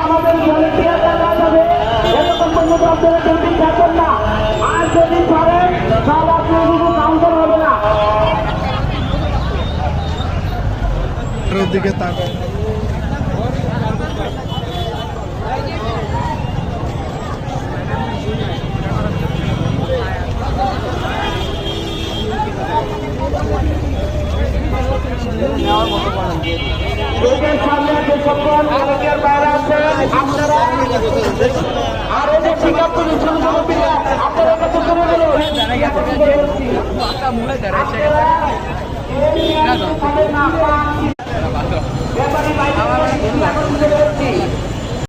আমাদের ভলেন্টিয়ার দেখা যাবে এরকম পর্যন্ত আপনারা কেউ থাকবেন না। আর যদি পারেন তাহলে আপনার কোনো কাউন্টার হবে না। দিকে তাকান। রোগের সামনে যে সকল ভলেন্টিয়ার বাইরে আছেন আপনারা আর এই যে শিক্ষক আপনারা কাছে শুরু করুন।